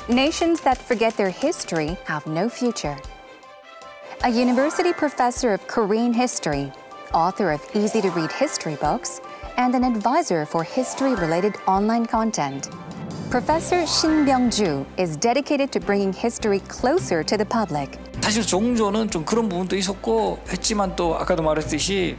Nations that forget their history have no future. A university professor of Korean history, author of easy-to-read history books, and an advisor for history-related online content. Professor Shin Byung-ju is dedicated to bringing history closer to the public. 사실 종조는 좀 그런 부분도 있었고 했지만 또 아까도 말했듯이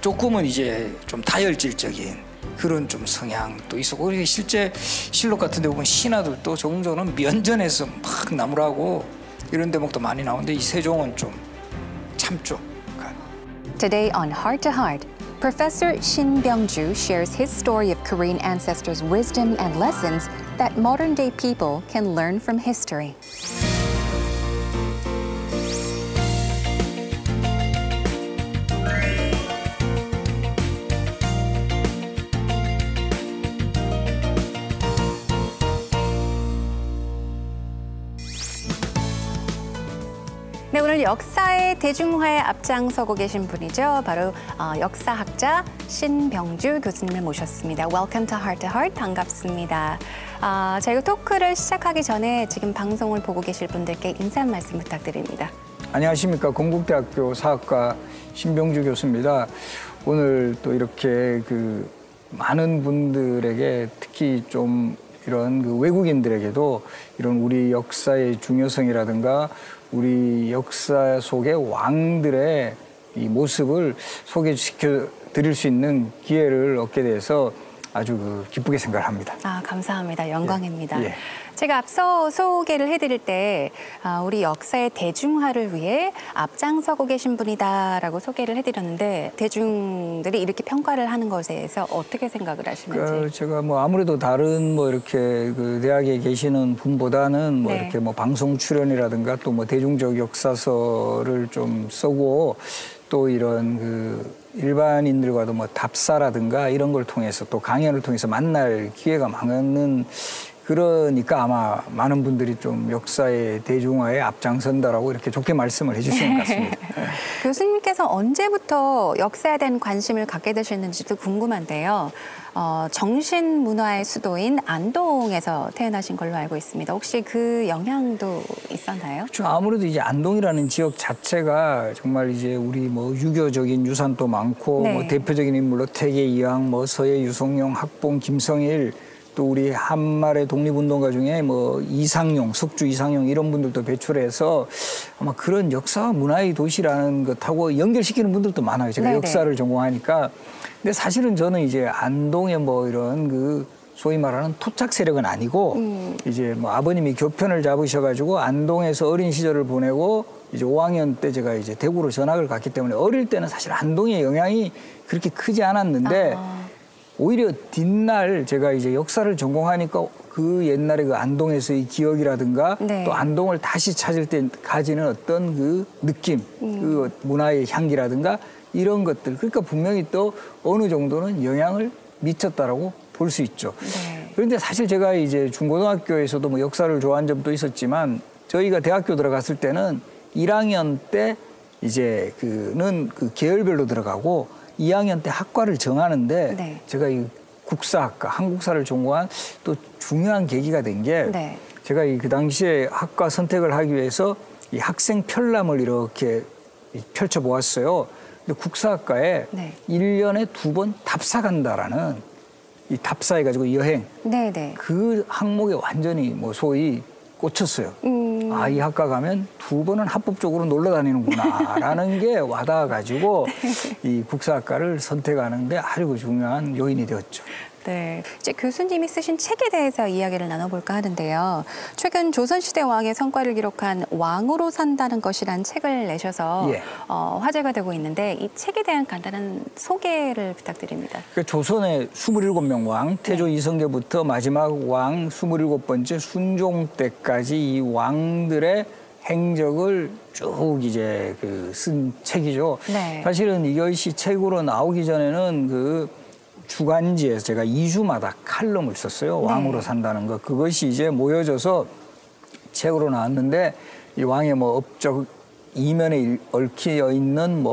조금은 이제 좀 다혈질적인 그런 좀 성향도 있었고 그리고 실제 실록 같은 데 보면 신하들도 종조는 면전에서 막 나무라고 이런 대목도 많이 나오는데 이 세종은 좀 참죠. Today on Heart to Heart, Professor Shin Byung-ju shares his story of Korean ancestors' wisdom and lessons that modern-day people can learn from history. 네, 오늘 역사의 대중화에 앞장서고 계신 분이죠. 바로 역사학자 신병주 교수님을 모셨습니다. Welcome to Heart to Heart. 반갑습니다. 저희가 토크를 시작하기 전에 지금 방송을 보고 계실 분들께 인사 한 말씀 부탁드립니다. 안녕하십니까. 건국대학교 사학과 신병주 교수입니다. 오늘 또 이렇게 많은 분들에게 특히 좀 이런 외국인들에게도 이런 우리 역사의 중요성이라든가 우리 역사 속의 왕들의 이 모습을 소개시켜 드릴 수 있는 기회를 얻게 돼서 아주 기쁘게 생각을 합니다. 감사합니다. 영광입니다. 예. 제가 앞서 소개를 해드릴 때 우리 역사의 대중화를 위해 앞장서고 계신 분이다라고 소개를 해드렸는데 대중들이 이렇게 평가를 하는 것에 대해서 어떻게 생각을 하시는지? 제가 아무래도 다른 이렇게 대학에 계시는 분보다는 네. 이렇게 방송 출연이라든가 또 대중적 역사서를 좀 쓰고 또 이런 일반인들과도 답사라든가 이런 걸 통해서 또 강연을 통해서 만날 기회가 많은 그러니까 아마 많은 분들이 좀 역사의 대중화에 앞장선다라고 이렇게 좋게 말씀을 해주시는 것 같습니다. 교수님께서 언제부터 역사에 대한 관심을 갖게 되셨는지도 궁금한데요. 정신문화의 수도인 안동에서 태어나신 걸로 알고 있습니다. 혹시 그 영향도 있었나요? 그렇죠. 아무래도 이제 안동이라는 지역 자체가 정말 이제 우리 유교적인 유산도 많고 네. 대표적인 인물로 태계이황, 서예 유성룡, 학봉, 김성일 또 우리 한말의 독립운동가 중에 이상용, 석주 이상용 이런 분들도 배출해서 아마 그런 역사와 문화의 도시라는 것하고 연결시키는 분들도 많아요. 제가 네네. 역사를 전공하니까. 근데 사실은 저는 이제 안동에 이런 소위 말하는 토착 세력은 아니고 이제 아버님이 교편을 잡으셔가지고 안동에서 어린 시절을 보내고 이제 5학년 때 제가 이제 대구로 전학을 갔기 때문에 어릴 때는 사실 안동의 영향이 그렇게 크지 않았는데 오히려 뒷날 제가 이제 역사를 전공하니까 그 옛날에 안동에서의 기억이라든가 네. 또 안동을 다시 찾을 때 가지는 어떤 느낌, 문화의 향기라든가 이런 것들. 그러니까 분명히 또 어느 정도는 영향을 미쳤다라고 볼 수 있죠. 네. 그런데 사실 제가 이제 중고등학교에서도 역사를 좋아한 점도 있었지만 저희가 대학교 들어갔을 때는 1학년 때 이제 계열별로 들어가고 2학년 때 학과를 정하는데 네. 제가 이 국사학과, 한국사를 전공한 또 중요한 계기가 된 게 네. 제가 그 당시에 학과 선택을 하기 위해서 이 학생 편람을 이렇게 펼쳐보았어요. 근데 국사학과에 네. 1년에 2번 답사 간다라는 이 답사해가지고 여행. 네네. 그 항목에 완전히 소위 꽂혔어요. 이 학과 가면 2번은 합법적으로 놀러 다니는구나라는 게 와닿아가지고 이 국사학과를 선택하는데 아주 중요한 요인이 되었죠. 네, 이제 교수님이 쓰신 책에 대해서 이야기를 나눠볼까 하는데요. 최근 조선시대 왕의 성과를 기록한 왕으로 산다는 것이란 책을 내셔서 예. 화제가 되고 있는데 이 책에 대한 간단한 소개를 부탁드립니다. 조선의 27명 왕, 태조 이성계부터 마지막 왕 27번째 순종 때까지 이 왕들의 행적을 쭉 이제 쓴 책이죠. 네. 사실은 이것이 책으로 나오기 전에는 주간지에서 제가 2주마다 칼럼을 썼어요. 네. 왕으로 산다는 거. 그것이 이제 모여져서 책으로 나왔는데 이 왕의 업적 이면에 얽혀 있는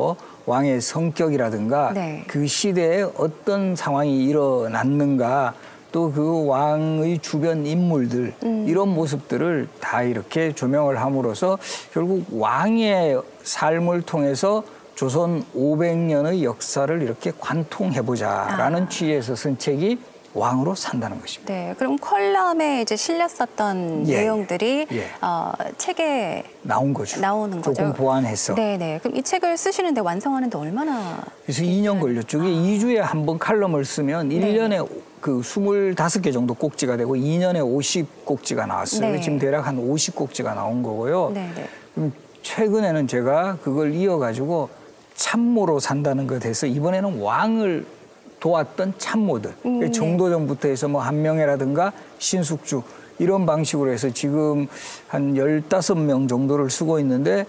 왕의 성격이라든가 네. 그 시대에 어떤 상황이 일어났는가 또 그 왕의 주변 인물들 이런 모습들을 다 이렇게 조명을 함으로써 결국 왕의 삶을 통해서 조선 500년의 역사를 이렇게 관통해보자라는 취지에서 쓴 책이 왕으로 산다는 것입니다. 네, 그럼 컬럼에 이제 실렸었던 내용들이 책에 나온 거죠. 나오는 거죠. 조금 보완해서. 네네. 그럼 이 책을 쓰시는데 완성하는데 얼마나? 그래서 2년 걸렸죠. 이게 2주에 한 번 칼럼을 쓰면 1년에 그 25개 정도 꼭지가 되고 2년에 50꼭지가 나왔어요. 네. 지금 대략 한 50꼭지가 나온 거고요. 네네. 그럼 최근에는 제가 그걸 이어가지고 참모로 산다는 것에 대해서 이번에는 왕을 도왔던 참모들, 정도전부터 해서 뭐 한명회라든가 신숙주 이런 방식으로 해서 지금 한 15명 정도를 쓰고 있는데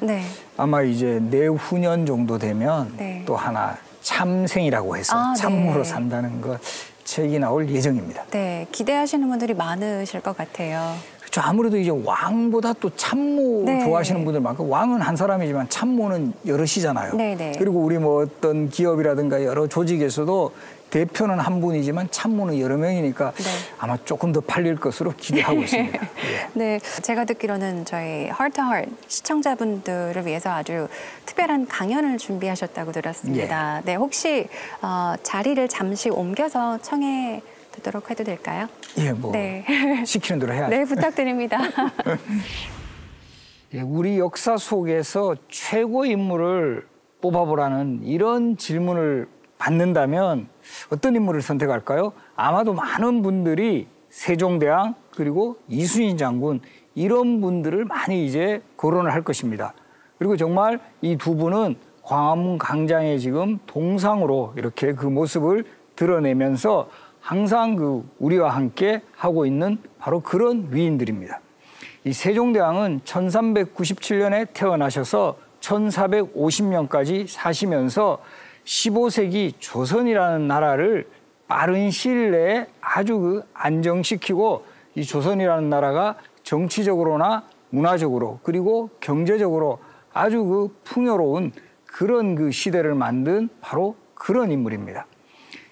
아마 이제 내후년 정도 되면 또 하나 참생이라고 해서 참모로 산다는 것 책이 나올 예정입니다. 네, 기대하시는 분들이 많으실 것 같아요. 그렇죠. 아무래도 이제 왕보다 또 참모 좋아하시는 분들 많고 왕은 한 사람이지만 참모는 여럿이잖아요. 그리고 우리 뭐 어떤 기업이라든가 여러 조직에서도 대표는 한 분이지만 참모는 여러 명이니까 아마 조금 더 팔릴 것으로 기대하고 있습니다. 네, 제가 듣기로는 저희 Heart to Heart 시청자분들을 위해서 아주 특별한 강연을 준비하셨다고 들었습니다. 네, 혹시 자리를 잠시 옮겨서 청해 듣도록 해도 될까요? 예, 뭐 시키는 대로 해야죠. 네, 부탁드립니다. 우리 역사 속에서 최고 인물을 뽑아보라는 이런 질문을 받는다면 어떤 인물을 선택할까요? 아마도 많은 분들이 세종대왕 그리고 이순신 장군 이런 분들을 많이 이제 거론을 할 것입니다. 그리고 정말 이 두 분은 광화문 광장에 지금 동상으로 이렇게 그 모습을 드러내면서 항상 그 우리와 함께 하고 있는 바로 그런 위인들입니다. 이 세종대왕은 1397년에 태어나셔서 1450년까지 사시면서 15세기 조선이라는 나라를 빠른 시일 내에 아주 그 안정시키고 이 조선이라는 나라가 정치적으로나 문화적으로 그리고 경제적으로 아주 그 풍요로운 그런 그 시대를 만든 바로 그런 인물입니다.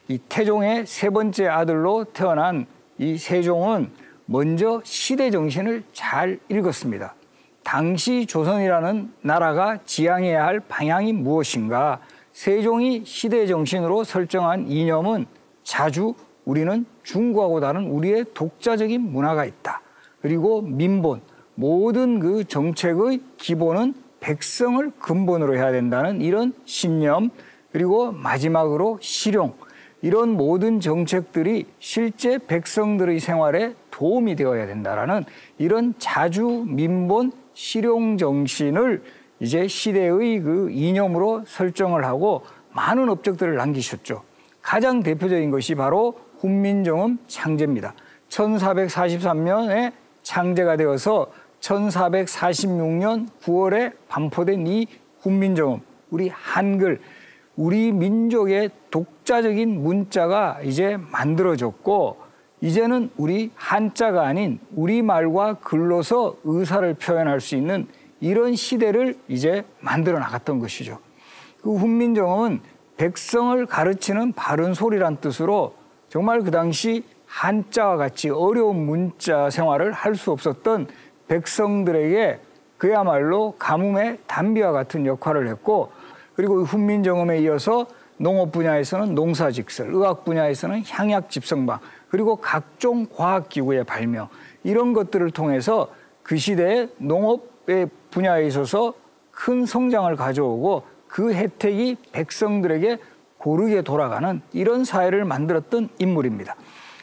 이 태종의 세 번째 아들로 태어난 이 세종은 먼저 시대 정신을 잘 읽었습니다. 당시 조선이라는 나라가 지향해야 할 방향이 무엇인가? 세종이 시대 정신으로 설정한 이념은 자주 우리는 중국하고 다른 우리의 독자적인 문화가 있다. 그리고 민본, 모든 그 정책의 기본은 백성을 근본으로 해야 된다는 이런 신념, 그리고 마지막으로 실용, 이런 모든 정책들이 실제 백성들의 생활에 도움이 되어야 된다라는 이런 자주 민본 실용 정신을 이제 시대의 그 이념으로 설정을 하고 많은 업적들을 남기셨죠. 가장 대표적인 것이 바로 훈민정음 창제입니다. 1443년에 창제가 되어서 1446년 9월에 반포된 이 훈민정음, 우리 한글, 우리 민족의 독자적인 문자가 이제 만들어졌고 이제는 우리 한자가 아닌 우리말과 글로서 의사를 표현할 수 있는 이런 시대를 이제 만들어 나갔던 것이죠. 그 훈민정음은 백성을 가르치는 바른 소리란 뜻으로 정말 그 당시 한자와 같이 어려운 문자 생활을 할 수 없었던 백성들에게 그야말로 가뭄의 단비와 같은 역할을 했고 그리고 훈민정음에 이어서 농업 분야에서는 농사직설, 의학 분야에서는 향약집성방 그리고 각종 과학기구의 발명 이런 것들을 통해서 그 시대에 농업의 분야에 있어서 큰 성장을 가져오고 그 혜택이 백성들에게 고르게 돌아가는 이런 사회를 만들었던 인물입니다.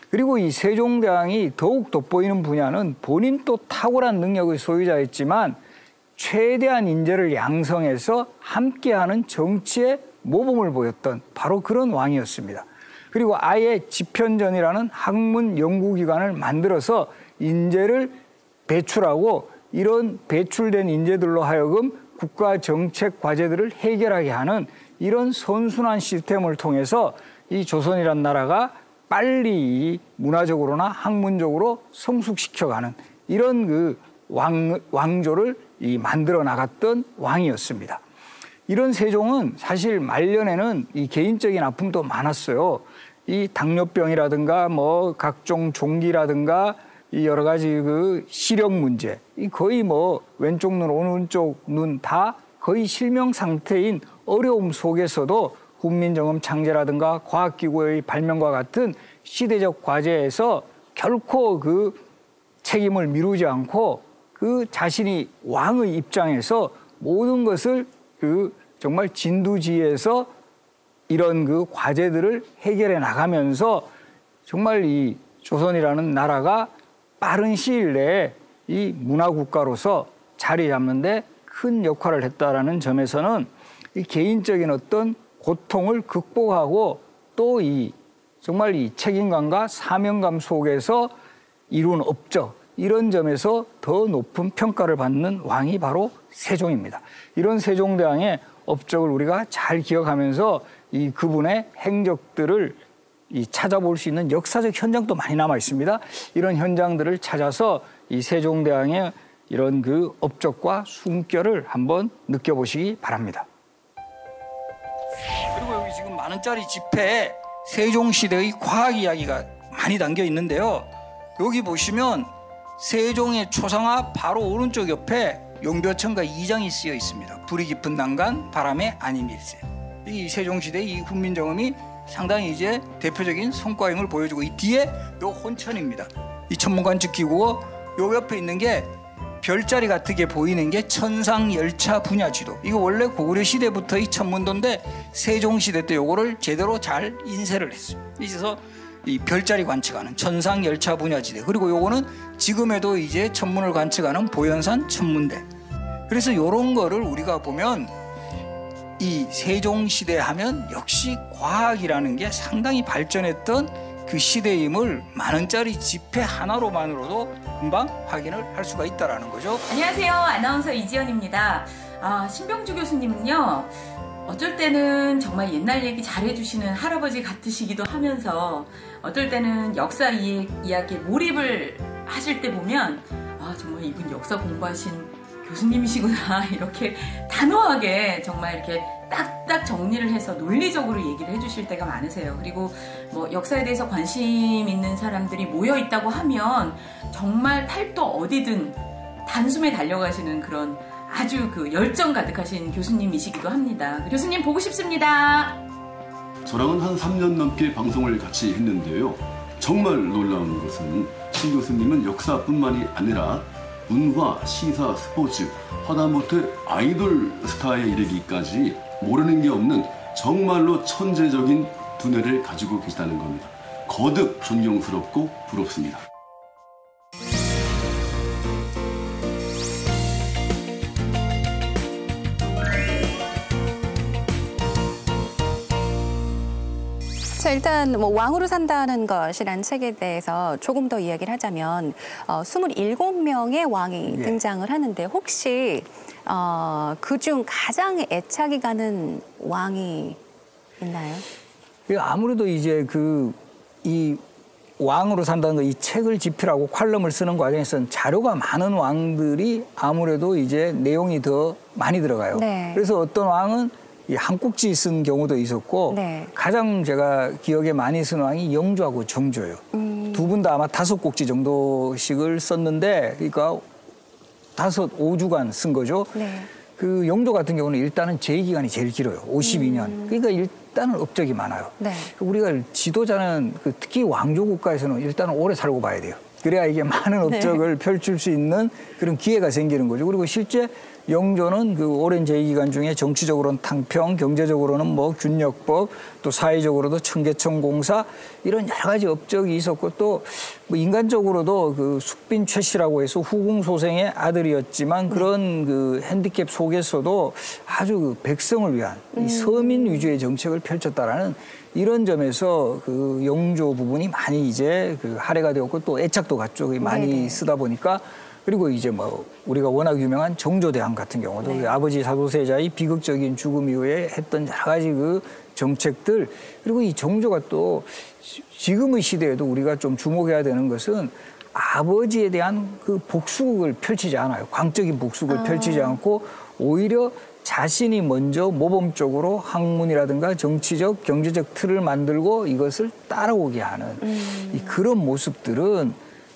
그리고 이 세종대왕이 더욱 돋보이는 분야는 본인 또 탁월한 능력의 소유자였지만 최대한 인재를 양성해서 함께하는 정치의 모범을 보였던 바로 그런 왕이었습니다. 그리고 아예 집현전이라는 학문 연구기관을 만들어서 인재를 배출하고 이런 배출된 인재들로 하여금 국가 정책 과제들을 해결하게 하는 이런 선순환 시스템을 통해서 이 조선이란 나라가 빨리 문화적으로나 학문적으로 성숙시켜가는 이런 그 왕조를 만들어 나갔던 왕이었습니다. 이런 세종은 사실 말년에는 이 개인적인 아픔도 많았어요. 이 당뇨병이라든가 뭐 각종 종기라든가 이 여러 가지 그 시력 문제, 이 거의 뭐 왼쪽 눈, 오른쪽 눈 다 거의 실명 상태인 어려움 속에서도 훈민정음 창제라든가 과학기구의 발명과 같은 시대적 과제에서 결코 그 책임을 미루지 않고 그 자신이 왕의 입장에서 모든 것을 그 정말 진두지휘해서 이런 그 과제들을 해결해 나가면서 정말 이 조선이라는 나라가 빠른 시일 내에 이 문화국가로서 자리 잡는데 큰 역할을 했다라는 점에서는 이 개인적인 어떤 고통을 극복하고 또 이 정말 이 책임감과 사명감 속에서 이룬 업적, 이런 점에서 더 높은 평가를 받는 왕이 바로 세종입니다. 이런 세종대왕의 업적을 우리가 잘 기억하면서 이 그분의 행적들을 이 찾아볼 수 있는 역사적 현장도 많이 남아 있습니다. 이런 현장들을 찾아서 이 세종대왕의 이런 그 업적과 숨결을 한번 느껴보시기 바랍니다. 그리고 여기 지금 만 원짜리 지폐에 세종시대의 과학 이야기가 많이 담겨 있는데요. 여기 보시면 세종의 초상화 바로 오른쪽 옆에 용벼천과 이장이 쓰여 있습니다. 불이 깊은 난간, 바람에 안임일세. 이 세종시대의 이 훈민정음이 상당히 이제 대표적인 성과임을 보여주고, 이 뒤에 요 혼천입니다. 이 천문관측기구고 요 옆에 있는 게 별자리 같게 보이는 게 천상열차 분야지도. 이거 원래 고구려 시대부터의 천문도인데 세종시대 때 요거를 제대로 잘 인쇄를 했어요. 그래서 이 별자리 관측하는 천상열차 분야지대. 그리고 요거는 지금에도 이제 천문을 관측하는 보현산 천문대. 그래서 요런 거를 우리가 보면 이 세종시대 하면 역시 과학이라는 게 상당히 발전했던 그 시대임을 만 원짜리 지폐 하나로만으로도 금방 확인을 할 수가 있다는 거죠. 안녕하세요. 아나운서 이지연입니다. 신병주 교수님은요, 어쩔 때는 정말 옛날 얘기 잘해주시는 할아버지 같으시기도 하면서 어떨 때는 역사 이야기에 몰입을 하실 때 보면 정말 이분 역사 공부하신 교수님이시구나, 이렇게 단호하게 정말 이렇게 딱딱 정리를 해서 논리적으로 얘기를 해주실 때가 많으세요. 그리고 뭐 역사에 대해서 관심 있는 사람들이 모여 있다고 하면 정말 팔도 어디든 단숨에 달려가시는 그런 아주 그 열정 가득하신 교수님이시기도 합니다. 교수님 보고 싶습니다. 저랑은 한 3년 넘게 방송을 같이 했는데요. 정말 놀라운 것은 신 교수님은 역사뿐만이 아니라 문화, 시사, 스포츠, 하다못해 아이돌 스타에 이르기까지 모르는 게 없는 정말로 천재적인 두뇌를 가지고 계시다는 겁니다. 거듭 존경스럽고 부럽습니다. 자, 일단 뭐 왕으로 산다는 것이란 책에 대해서 조금 더 이야기를 하자면 27명의 왕이 등장을 하는데 혹시 그중 가장 애착이 가는 왕이 있나요? 아무래도 이제 이 왕으로 산다는 거, 이 책을 집필하고 컬럼을 쓰는 과정에서는 자료가 많은 왕들이 아무래도 이제 내용이 더 많이 들어가요. 네. 그래서 어떤 왕은 이 한 꼭지 쓴 경우도 있었고, 네. 가장 제가 기억에 많이 쓴 왕이 영조하고 정조예요. 두 분 다 아마 5꼭지 정도씩을 썼는데, 그러니까 5주간 쓴 거죠. 네. 그 영조 같은 경우는 일단은 재위기간이 제일 길어요. 52년. 그러니까 일단은 업적이 많아요. 네. 우리가 지도자는 특히 왕조 국가에서는 일단은 오래 살고 봐야 돼요. 그래야 이게 많은 업적을 펼칠 수 있는 그런 기회가 생기는 거죠. 그리고 실제 영조는 그 오랜 재위기간 중에 정치적으로는 탕평, 경제적으로는 뭐 균역법, 또 사회적으로도 청계천 공사, 이런 여러 가지 업적이 있었고, 또 뭐 인간적으로도 그 숙빈 최 씨라고 해서 후궁소생의 아들이었지만 그런 그 핸디캡 속에서도 아주 그 백성을 위한 이 서민 위주의 정책을 펼쳤다라는 이런 점에서 그 영조 부분이 많이 이제 그 할애가 되었고, 또 애착도 갔죠. 많이 네네. 쓰다 보니까. 그리고 이제 뭐 우리가 워낙 유명한 정조대왕 같은 경우도 그 아버지 사도세자의 비극적인 죽음 이후에 했던 여러 가지 그 정책들, 그리고 이 정조가 또 지금의 시대에도 우리가 좀 주목해야 되는 것은 아버지에 대한 그 복수극을 펼치지 않아요. 광적인 복수극을 펼치지 않고 오히려 자신이 먼저 모범적으로 학문이라든가 정치적, 경제적 틀을 만들고 이것을 따라오게 하는 이 그런 모습들은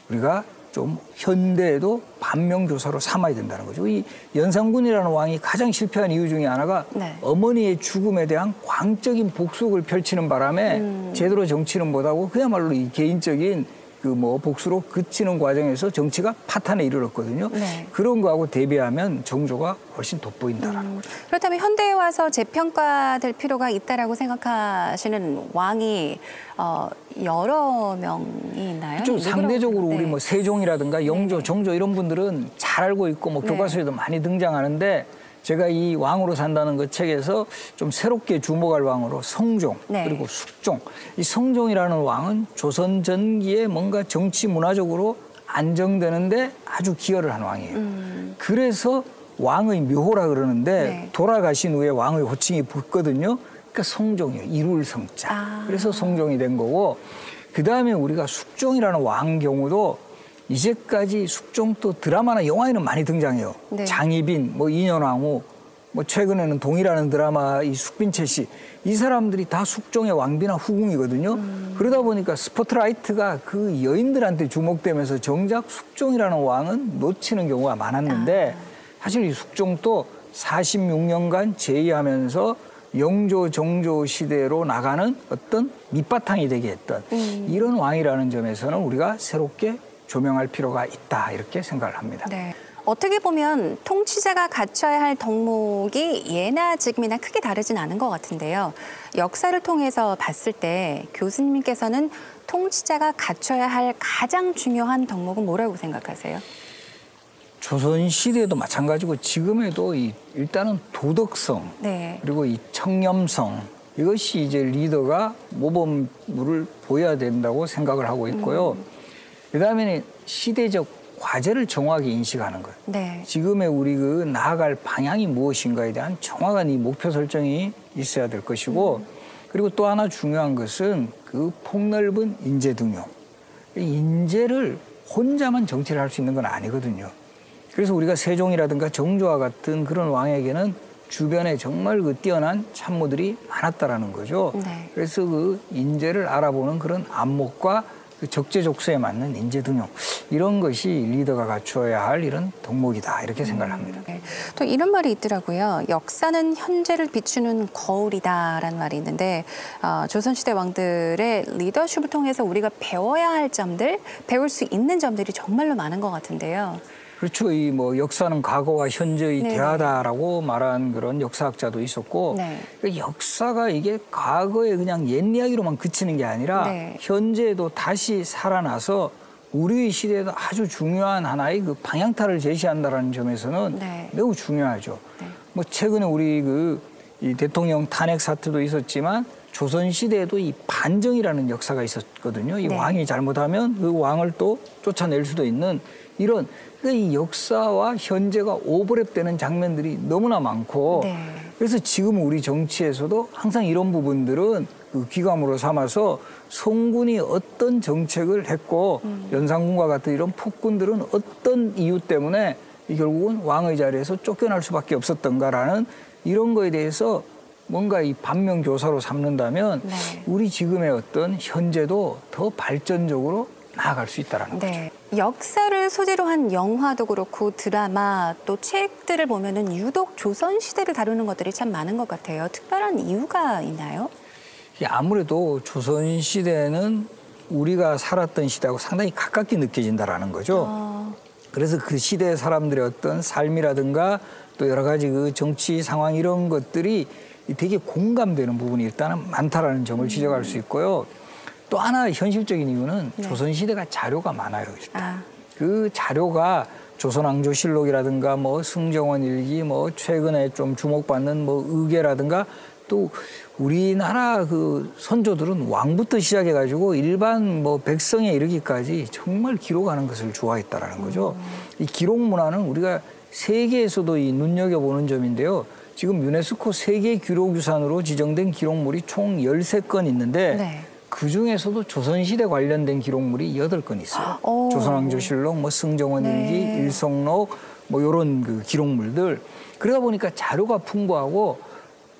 우리가 좀 현대에도 반면교사로 삼아야 된다는 거죠. 이 연산군이라는 왕이 가장 실패한 이유 중에 하나가 네. 어머니의 죽음에 대한 광적인 복수를 펼치는 바람에 제대로 정치는 못하고 그야말로 이 개인적인 그 뭐 복수로 그치는 과정에서 정치가 파탄에 이르렀거든요. 네. 그런 거하고 대비하면 정조가 훨씬 돋보인다라는 거죠. 그렇다면 현대에 와서 재평가될 필요가 있다라고 생각하시는 왕이 여러 명이 있나요? 좀 상대적으로 네. 우리 뭐 세종이라든가 영조, 네. 정조 이런 분들은 잘 알고 있고 뭐 네. 교과서에도 많이 등장하는데 제가 이 왕으로 산다는 그 책에서 좀 새롭게 주목할 왕으로 성종 네. 그리고 숙종. 이 성종이라는 왕은 조선 전기에 뭔가 정치 문화적으로 안정되는데 아주 기여를 한 왕이에요. 그래서 왕의 묘호라 그러는데 네. 돌아가신 후에 왕의 호칭이 붙거든요. 그러니까 성종이에요. 이룰 성자. 아. 그래서 성종이 된 거고 그다음에 우리가 숙종이라는 왕 경우도 이제까지 숙종도 드라마나 영화에는 많이 등장해요. 네. 장희빈, 뭐 인현왕후, 뭐 최근에는 동이라는 드라마 이 숙빈채 씨, 이 사람들이 다 숙종의 왕비나 후궁이거든요. 그러다 보니까 스포트라이트가 그 여인들한테 주목되면서 정작 숙종이라는 왕은 놓치는 경우가 많았는데 사실 이 숙종도 46년간 재위하면서 영조, 정조 시대로 나가는 어떤 밑바탕이 되게 했던 이런 왕이라는 점에서는 우리가 새롭게 조명할 필요가 있다 이렇게 생각을 합니다. 네. 어떻게 보면 통치자가 갖춰야 할 덕목이 예나 지금이나 크게 다르진 않은 것 같은데요. 역사를 통해서 봤을 때 교수님께서는 통치자가 갖춰야 할 가장 중요한 덕목은 뭐라고 생각하세요? 조선 시대에도 마찬가지고 지금에도 일단은 도덕성 네. 그리고 이 청렴성 이것이 이제 리더가 모범물을 보여야 된다고 생각을 하고 있고요. 그다음에는 시대적 과제를 정확하게 인식하는 것. 네. 지금의 우리 그 나아갈 방향이 무엇인가에 대한 정확한 이 목표 설정이 있어야 될 것이고 그리고 또 하나 중요한 것은 그 폭넓은 인재 등용. 인재를 혼자만 정치를 할 수 있는 건 아니거든요. 그래서 우리가 세종이라든가 정조와 같은 그런 왕에게는 주변에 정말 그 뛰어난 참모들이 많았다라는 거죠. 네. 그래서 그 인재를 알아보는 그런 안목과 그 적재적소에 맞는 인재 등용 이런 것이 리더가 갖추어야 할 이런 덕목이다 이렇게 생각을 합니다. 네. 또 이런 말이 있더라고요. 역사는 현재를 비추는 거울이다라는 말이 있는데 조선시대 왕들의 리더십을 통해서 우리가 배워야 할 점들, 배울 수 있는 점들이 정말로 많은 것 같은데요. 그렇죠. 이 뭐 역사는 과거와 현재의 네. 대화다라고 말한 그런 역사학자도 있었고 네. 그 역사가 이게 과거에 그냥 옛 이야기로만 그치는 게 아니라 네. 현재에도 다시 살아나서 우리 시대에도 아주 중요한 하나의 그 방향타를 제시한다라는 점에서는 네. 매우 중요하죠. 네. 뭐 최근에 우리 이 대통령 탄핵 사태도 있었지만 조선 시대에도 이 반정이라는 역사가 있었거든요. 이 네. 왕이 잘못하면 그 왕을 또 쫓아낼 수도 있는 이런 그러니까 이 역사와 현재가 오버랩되는 장면들이 너무나 많고 네. 그래서 지금 우리 정치에서도 항상 이런 부분들은 그 귀감으로 삼아서 성군이 어떤 정책을 했고 연산군과 같은 이런 폭군들은 어떤 이유 때문에 결국은 왕의 자리에서 쫓겨날 수밖에 없었던가라는 이런 거에 대해서 뭔가 이 반면교사로 삼는다면 네. 우리 지금의 어떤 현재도 더 발전적으로 나아갈 수 있다라는 거죠. 네. 역사를 소재로 한 영화도 그렇고 드라마 또 책들을 보면은 유독 조선 시대를 다루는 것들이 참 많은 것 같아요. 특별한 이유가 있나요? 아무래도 조선 시대는 우리가 살았던 시대하고 상당히 가깝게 느껴진다라는 거죠. 그래서 그 시대 사람들의 어떤 삶이라든가 또 여러 가지 그 정치 상황 이런 것들이 되게 공감되는 부분이 일단은 많다라는 점을 지적할 수 있고요. 또 하나 현실적인 이유는 네. 조선시대가 자료가 많아요. 일단. 그 자료가 조선왕조실록이라든가 뭐 승정원 일기 뭐 최근에 좀 주목받는 뭐 의계라든가 또 우리나라 그 선조들은 왕부터 시작해가지고 일반 뭐 백성에 이르기까지 정말 기록하는 것을 좋아했다라는 거죠. 이 기록 문화는 우리가 세계에서도 이 눈여겨보는 점인데요. 지금 유네스코 세계 기록유산으로 지정된 기록물이 총 13건 있는데 네. 그중에서도 조선시대 관련된 기록물이 8건 있어요. 조선왕조실록, 뭐 승정원 일기, 네. 일성록, 뭐 이런 그 기록물들. 그러다 보니까 자료가 풍부하고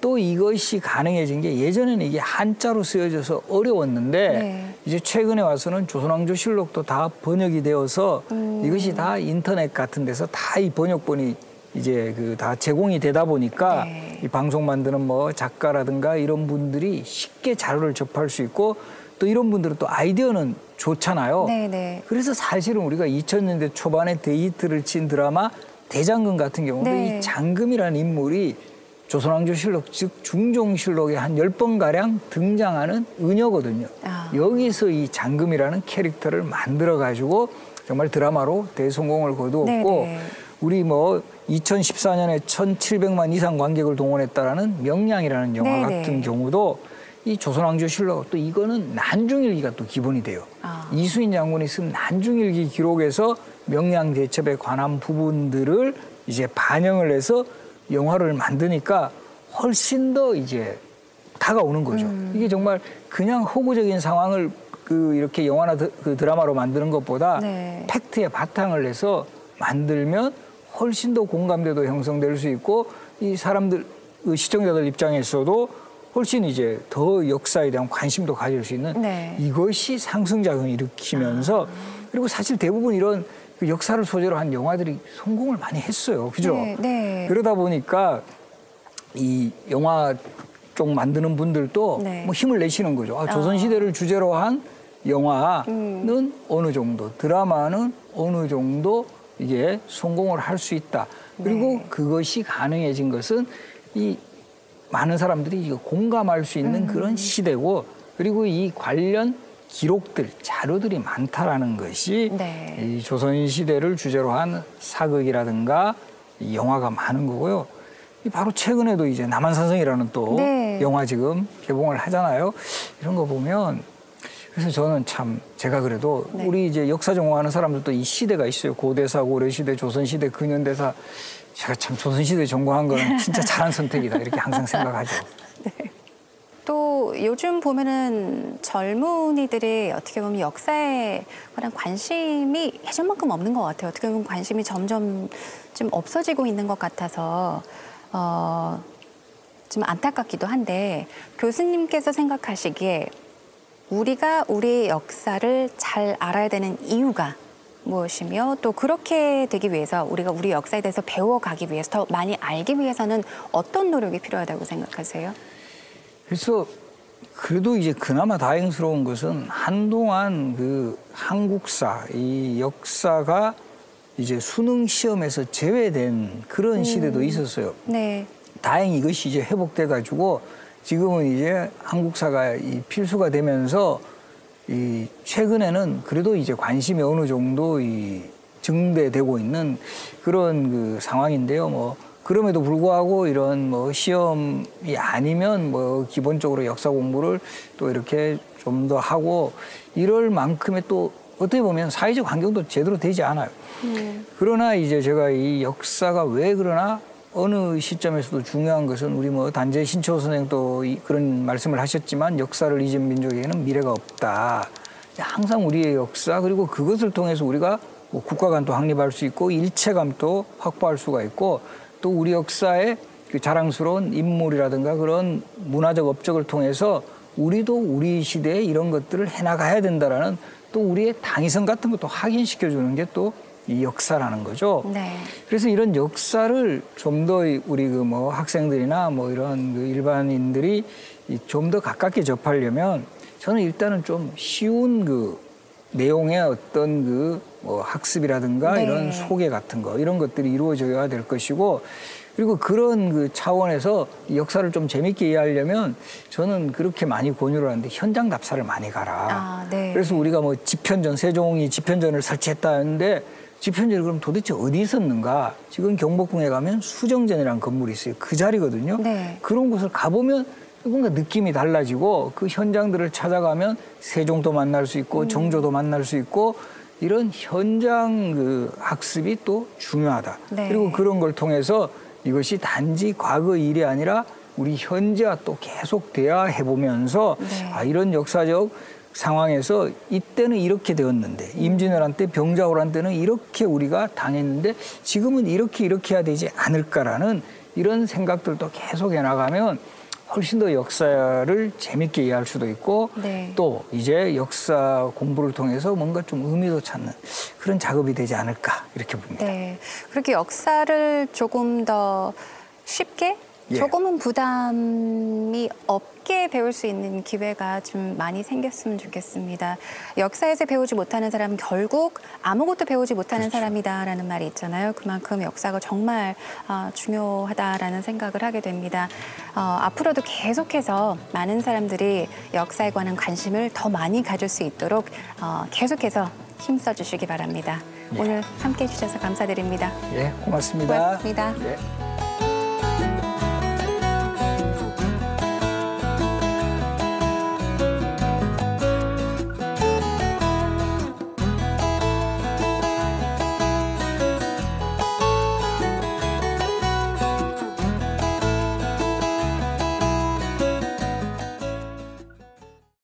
또 이것이 가능해진 게 예전에는 이게 한자로 쓰여져서 어려웠는데 네. 이제 최근에 와서는 조선왕조실록도 다 번역이 되어서 이것이 다 인터넷 같은 데서 다 이 번역본이 이제 그 다 제공이 되다 보니까 네. 이 방송 만드는 뭐 작가라든가 이런 분들이 쉽게 자료를 접할 수 있고 또 이런 분들은 또 아이디어는 좋잖아요. 네네. 그래서 사실은 우리가 2000년대 초반에 데이트를 친 드라마 대장금 같은 경우도 네. 이 장금이라는 인물이 조선왕조실록 즉 중종실록에 한 10번가량 등장하는 은여거든요. 아. 여기서 이 장금이라는 캐릭터를 만들어가지고 정말 드라마로 대성공을 거두었고 네네. 우리 뭐 2014년에 1,700만 이상 관객을 동원했다라는 명량이라는 영화 네네. 같은 경우도 이 조선왕조실록 또 이거는 난중일기가 또 기본이 돼요. 아. 이수인 장군이 쓴 난중일기 기록에서 명량 대첩에 관한 부분들을 이제 반영을 해서 영화를 만드니까 훨씬 더 이제 다가오는 거죠. 이게 정말 그냥 허구적인 상황을 그 이렇게 영화나 그 드라마로 만드는 것보다 네. 팩트에 바탕을 해서 만들면 훨씬 더 공감대도 형성될 수 있고 이 사람들 시청자들 입장에서도 훨씬 이제 더 역사에 대한 관심도 가질 수 있는 네. 이것이 상승작용을 일으키면서 그리고 사실 대부분 이런 그 역사를 소재로 한 영화들이 성공을 많이 했어요. 그죠? 네, 네. 그러다 보니까 이 영화 쪽 만드는 분들도 네. 뭐 힘을 내시는 거죠. 아, 조선시대를 주제로 한 영화는 어느 정도, 드라마는 어느 정도 이게 성공을 할 수 있다. 그리고 네. 그것이 가능해진 것은 이 많은 사람들이 이거 공감할 수 있는 그런 시대고 그리고 이 관련 기록들, 자료들이 많다라는 것이 네. 이 조선시대를 주제로 한 사극이라든가 이 영화가 많은 거고요. 이 바로 최근에도 이제 남한산성이라는 또 네. 영화 지금 개봉을 하잖아요. 이런 거 보면 그래서 저는 참 제가 그래도 네. 우리 이제 역사 전공하는 사람들도 이 시대가 있어요. 고대사, 고려시대, 조선시대, 근현대사. 제가 참 조선시대 전공한 거는 진짜 잘한 선택이다 이렇게 항상 생각하죠. 또 요즘 보면은 젊은이들이 어떻게 보면 역사에 관한 관심이 예전만큼 없는 것 같아요. 어떻게 보면 관심이 점점 좀 없어지고 있는 것 같아서 좀 안타깝기도 한데 교수님께서 생각하시기에 우리가 우리의 역사를 잘 알아야 되는 이유가 무엇이며 또 그렇게 되기 위해서 우리가 우리 역사에 대해서 배워가기 위해서 더 많이 알기 위해서는 어떤 노력이 필요하다고 생각하세요? 그래서 그래도 이제 그나마 다행스러운 것은 한동안 그 한국사, 이 역사가 이제 수능 시험에서 제외된 그런 시대도 있었어요. 네. 다행히 이것이 이제 회복돼 가지고 지금은 이제 한국사가 이 필수가 되면서 이 최근에는 그래도 이제 관심이 어느 정도 이 증대되고 있는 그런 그 상황인데요. 뭐 그럼에도 불구하고 이런 뭐 시험이 아니면 뭐 기본적으로 역사 공부를 또 이렇게 좀 더 하고 이럴 만큼의 또 어떻게 보면 사회적 환경도 제대로 되지 않아요. 그러나 이제 제가 이 역사가 왜 그러나 어느 시점에서도 중요한 것은 우리 뭐 단재 신채호 선생도 그런 말씀을 하셨지만 역사를 잊은 민족에게는 미래가 없다. 항상 우리의 역사 그리고 그것을 통해서 우리가 뭐 국가관도 확립할 수 있고 일체감도 확보할 수가 있고 또 우리 역사의 그 자랑스러운 인물이라든가 그런 문화적 업적을 통해서 우리도 우리 시대에 이런 것들을 해나가야 된다라는 또 우리의 당위성 같은 것도 확인시켜주는 게 또 이 역사라는 거죠. 네. 그래서 이런 역사를 좀 더 우리 그 뭐 학생들이나 뭐 이런 그 일반인들이 좀 더 가깝게 접하려면 저는 일단은 좀 쉬운 그 내용의 어떤 그 뭐 학습이라든가 네. 이런 소개 같은 거 이런 것들이 이루어져야 될 것이고 그리고 그런 그 차원에서 역사를 좀 재밌게 이해하려면 저는 그렇게 많이 권유를 하는데 현장 답사를 많이 가라. 아, 네. 그래서 우리가 뭐 집현전, 세종이 집현전을 설치했다 하는데 집현전이 그럼 도대체 어디 있었는가? 지금 경복궁에 가면 수정전이라는 건물이 있어요. 그 자리거든요. 네. 그런 곳을 가보면 뭔가 느낌이 달라지고 그 현장들을 찾아가면 세종도 만날 수 있고 정조도 만날 수 있고 이런 현장 그 학습이 또 중요하다. 네. 그리고 그런 걸 통해서 이것이 단지 과거 일이 아니라 우리 현재와 또 계속 대화해보면서 네. 아, 이런 역사적 상황에서 이때는 이렇게 되었는데 임진왜란 때 병자호란 때는 이렇게 우리가 당했는데 지금은 이렇게 해야 되지 않을까라는 이런 생각들도 계속 해나가면 훨씬 더 역사를 재밌게 이해할 수도 있고 네. 또 이제 역사 공부를 통해서 뭔가 좀 의미도 찾는 그런 작업이 되지 않을까 이렇게 봅니다. 네. 그렇게 역사를 조금 더 쉽게 예. 조금은 부담이 없게 배울 수 있는 기회가 좀 많이 생겼으면 좋겠습니다. 역사에서 배우지 못하는 사람은 결국 아무것도 배우지 못하는 그렇죠. 사람이다라는 말이 있잖아요. 그만큼 역사가 정말 중요하다라는 생각을 하게 됩니다. 앞으로도 계속해서 많은 사람들이 역사에 관한 관심을 더 많이 가질 수 있도록 계속해서 힘써 주시기 바랍니다. 예. 오늘 함께해 주셔서 감사드립니다. 예, 고맙습니다. 고맙습니다. 예.